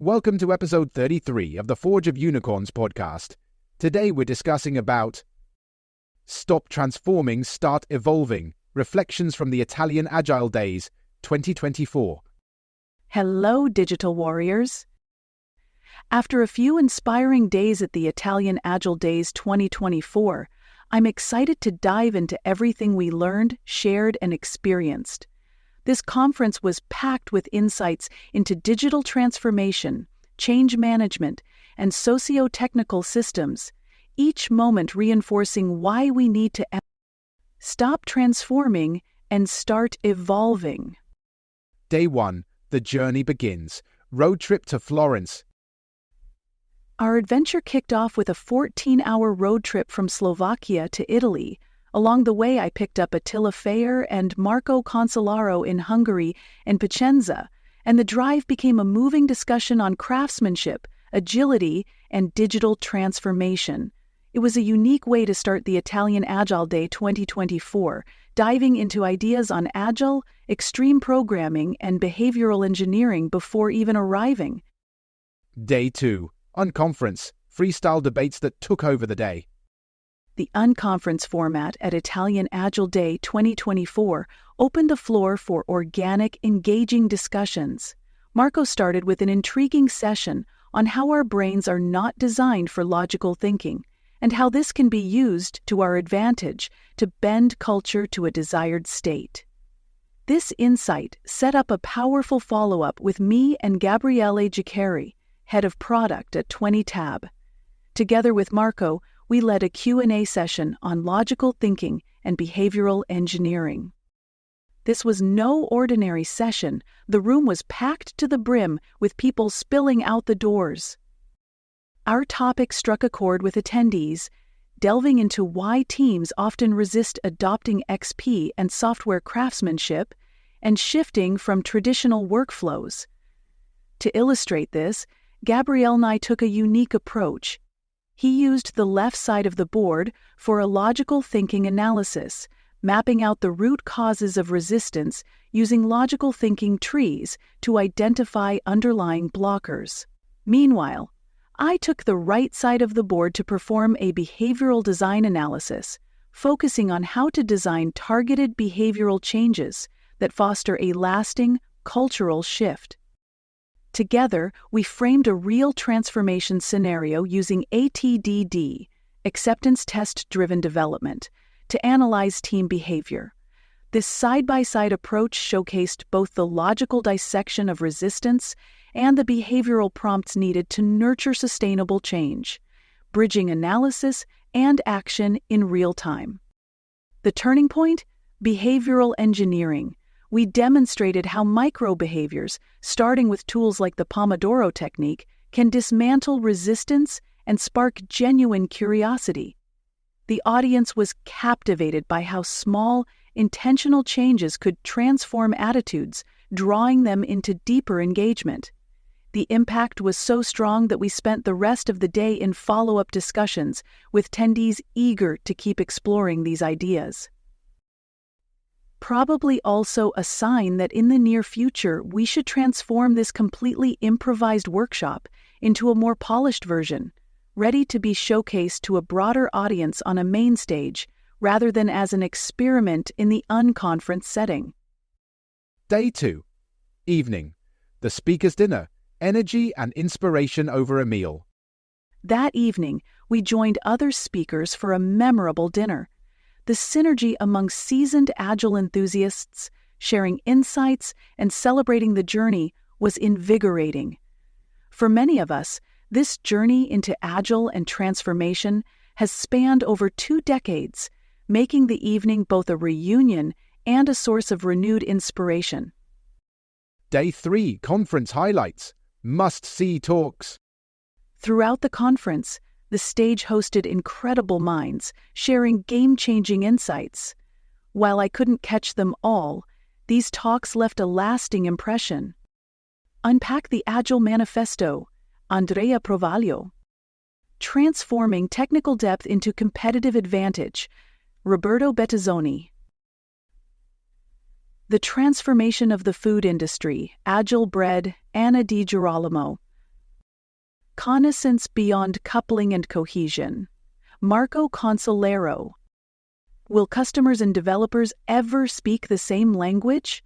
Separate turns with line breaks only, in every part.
Welcome to episode 33 of the Forge of Unicorns podcast. Today we're discussing about Stop Transforming, Start Evolving, Reflections from the Italian Agile Days, 2024.
Hello, digital warriors. After a few inspiring days at the Italian Agile Days 2024, I'm excited to dive into everything we learned, shared, and experienced. This conference was packed with insights into digital transformation, change management, and socio-technical systems, each moment reinforcing why we need to stop transforming and start evolving.
Day 1. The journey begins. Road trip to Florence.
Our adventure kicked off with a 14-hour road trip from Slovakia to Italy. Along the way, I picked up Attila Feyer and Marco Consolaro in Hungary and Piacenza, and the drive became a moving discussion on craftsmanship, agility, and digital transformation. It was a unique way to start the Italian Agile Day 2024, diving into ideas on agile, extreme programming, and behavioral engineering before even arriving.
Day 2. Unconference. Freestyle debates that took over the day.
The unconference format at Italian Agile Day 2024 opened the floor for organic, engaging discussions. Marco started with an intriguing session on how our brains are not designed for logical thinking, and how this can be used to our advantage to bend culture to a desired state. This insight set up a powerful follow-up with me and Gabriele Giccari, head of product at 20Tab. Together with Marco, we led a Q&A session on logical thinking and behavioral engineering. This was no ordinary session. The room was packed to the brim with people spilling out the doors. Our topic struck a chord with attendees, delving into why teams often resist adopting XP and software craftsmanship and shifting from traditional workflows. To illustrate this, Gabriele and I took a unique approach. He used the left side of the board for a logical thinking analysis, mapping out the root causes of resistance using logical thinking trees to identify underlying blockers. Meanwhile, I took the right side of the board to perform a behavioral design analysis, focusing on how to design targeted behavioral changes that foster a lasting cultural shift. Together, we framed a real transformation scenario using ATDD, Acceptance Test-Driven Development, to analyze team behavior. This side-by-side approach showcased both the logical dissection of resistance and the behavioral prompts needed to nurture sustainable change, bridging analysis and action in real time. The turning point? Behavioral engineering. We demonstrated how micro-behaviors, starting with tools like the Pomodoro technique, can dismantle resistance and spark genuine curiosity. The audience was captivated by how small, intentional changes could transform attitudes, drawing them into deeper engagement. The impact was so strong that we spent the rest of the day in follow-up discussions, with attendees eager to keep exploring these ideas. Probably also a sign that in the near future we should transform this completely improvised workshop into a more polished version, ready to be showcased to a broader audience on a main stage rather than as an experiment in the unconference setting.
Day 2. Evening. The speaker's dinner. Energy and inspiration over a meal.
That evening, we joined other speakers for a memorable dinner. The synergy among seasoned Agile enthusiasts, sharing insights and celebrating the journey, was invigorating. For many of us, this journey into Agile and transformation has spanned over 2 decades, making the evening both a reunion and a source of renewed inspiration.
Day 3. Conference highlights. Must-see talks.
Throughout the conference, the stage hosted incredible minds, sharing game-changing insights. While I couldn't catch them all, these talks left a lasting impression. Unpack the Agile Manifesto, Andrea Provaglio. Transforming Technical Depth into Competitive Advantage, Roberto Bettazzoni. The Transformation of the Food Industry, Agile Bread, Anna Di Girolamo. Reconnaissance Beyond Coupling and Cohesion. Marco Consolero. Will customers and developers ever speak the same language?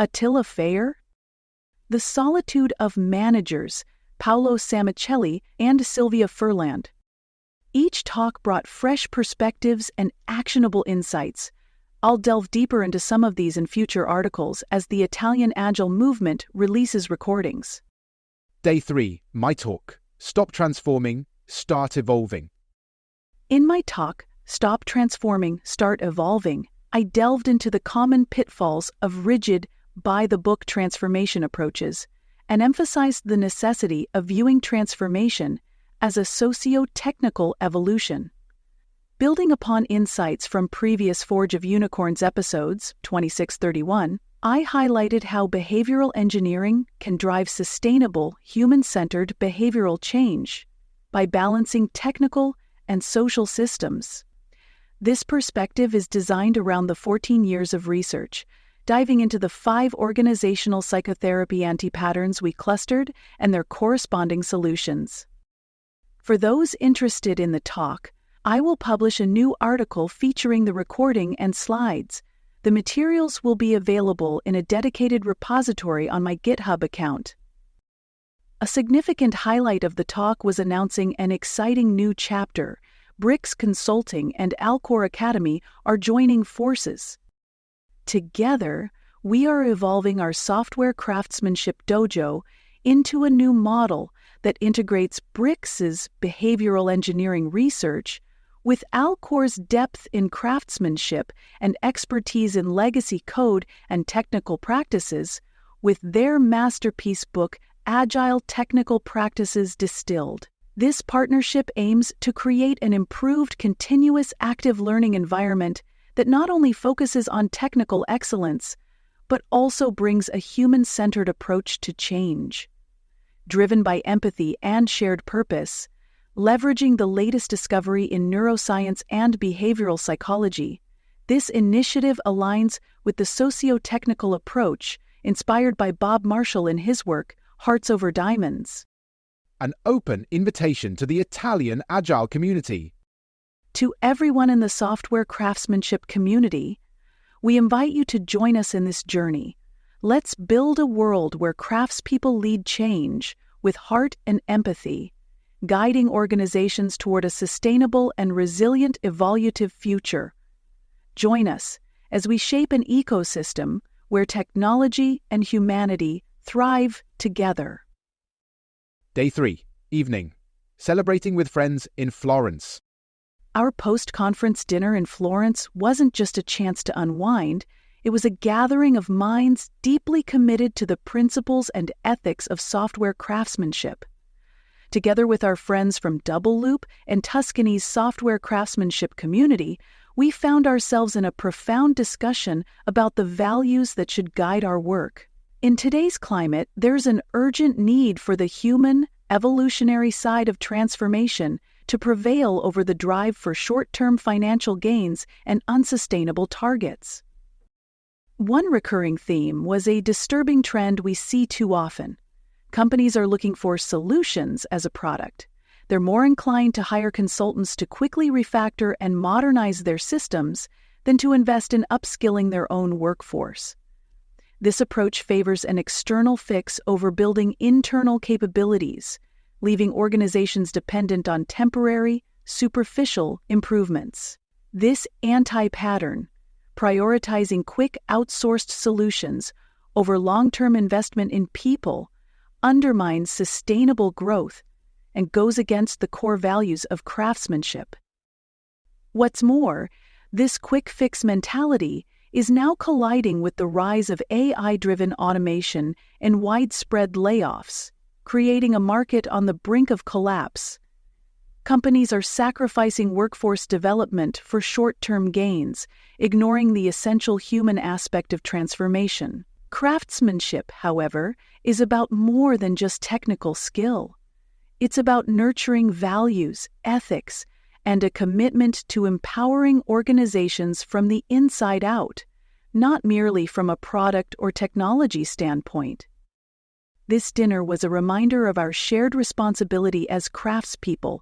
Attila Fayer. The Solitude of Managers. Paolo Samicelli and Sylvia Furland. Each talk brought fresh perspectives and actionable insights. I'll delve deeper into some of these in future articles as the Italian Agile movement releases recordings.
Day 3, my talk, Stop Transforming, Start Evolving.
In my talk, Stop Transforming, Start Evolving, I delved into the common pitfalls of rigid, by-the-book transformation approaches and emphasized the necessity of viewing transformation as a socio-technical evolution. Building upon insights from previous Forge of Unicorns episodes, 2631, I highlighted how behavioral engineering can drive sustainable, human-centered behavioral change by balancing technical and social systems. This perspective is designed around the 14 years of research, diving into the 5 organizational psychotherapy anti-patterns we clustered and their corresponding solutions. For those interested in the talk, I will publish a new article featuring the recording and slides. The materials will be available in a dedicated repository on my GitHub account. A significant highlight of the talk was announcing an exciting new chapter. BriX Consulting and Alcor Academy are joining forces. Together, we are evolving our Software Craftsmanship Dojo into a new model that integrates BriX's behavioral engineering research with Alcor's depth in craftsmanship and expertise in legacy code and technical practices, with their masterpiece book, Agile Technical Practices Distilled. This partnership aims to create an improved continuous active learning environment that not only focuses on technical excellence, but also brings a human-centered approach to change. Driven by empathy and shared purpose, leveraging the latest discovery in neuroscience and behavioral psychology, this initiative aligns with the socio-technical approach inspired by Bob Marshall in his work, Hearts Over Diamonds.
An open invitation to the Italian Agile community.
To everyone in the software craftsmanship community, we invite you to join us in this journey. Let's build a world where craftspeople lead change with heart and empathy, guiding organizations toward a sustainable and resilient evolutive future. Join us as we shape an ecosystem where technology and humanity thrive together.
Day 3, evening, celebrating with friends in Florence.
Our post-conference dinner in Florence wasn't just a chance to unwind, it was a gathering of minds deeply committed to the principles and ethics of software craftsmanship. Together with our friends from Double Loop and Tuscany's software craftsmanship community, we found ourselves in a profound discussion about the values that should guide our work. In today's climate, there's an urgent need for the human, evolutionary side of transformation to prevail over the drive for short-term financial gains and unsustainable targets. One recurring theme was a disturbing trend we see too often. Companies are looking for solutions as a product. They're more inclined to hire consultants to quickly refactor and modernize their systems than to invest in upskilling their own workforce. This approach favors an external fix over building internal capabilities, leaving organizations dependent on temporary, superficial improvements. This anti-pattern, prioritizing quick outsourced solutions over long-term investment in people, undermines sustainable growth and goes against the core values of craftsmanship. What's more, this quick-fix mentality is now colliding with the rise of AI-driven automation and widespread layoffs, creating a market on the brink of collapse. Companies are sacrificing workforce development for short-term gains, ignoring the essential human aspect of transformation. Craftsmanship, however, is about more than just technical skill. It's about nurturing values, ethics, and a commitment to empowering organizations from the inside out, not merely from a product or technology standpoint. This dinner was a reminder of our shared responsibility as craftspeople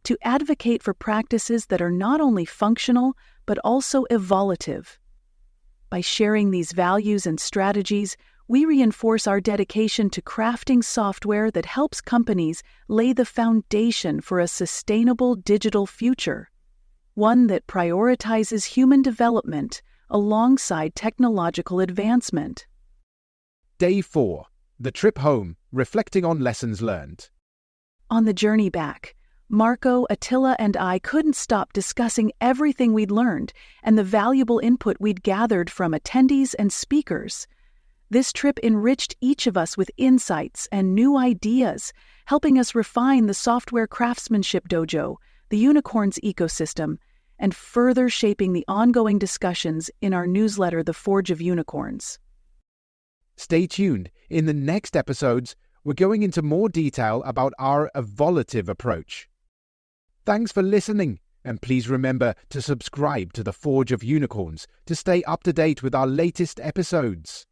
to advocate for practices that are not only functional, but also evolutive. By sharing these values and strategies, we reinforce our dedication to crafting software that helps companies lay the foundation for a sustainable digital future, one that prioritizes human development alongside technological advancement.
Day 4. The trip home, reflecting on lessons learned.
On the journey back, Marco, Attila, and I couldn't stop discussing everything we'd learned and the valuable input we'd gathered from attendees and speakers. This trip enriched each of us with insights and new ideas, helping us refine the Software Craftsmanship Dojo, the Unicorns ecosystem, and further shaping the ongoing discussions in our newsletter, The Forge of Unicorns.
Stay tuned. In the next episodes, we're going into more detail about our evolutive approach. Thanks for listening, and please remember to subscribe to The Forge of Unicorns to stay up to date with our latest episodes.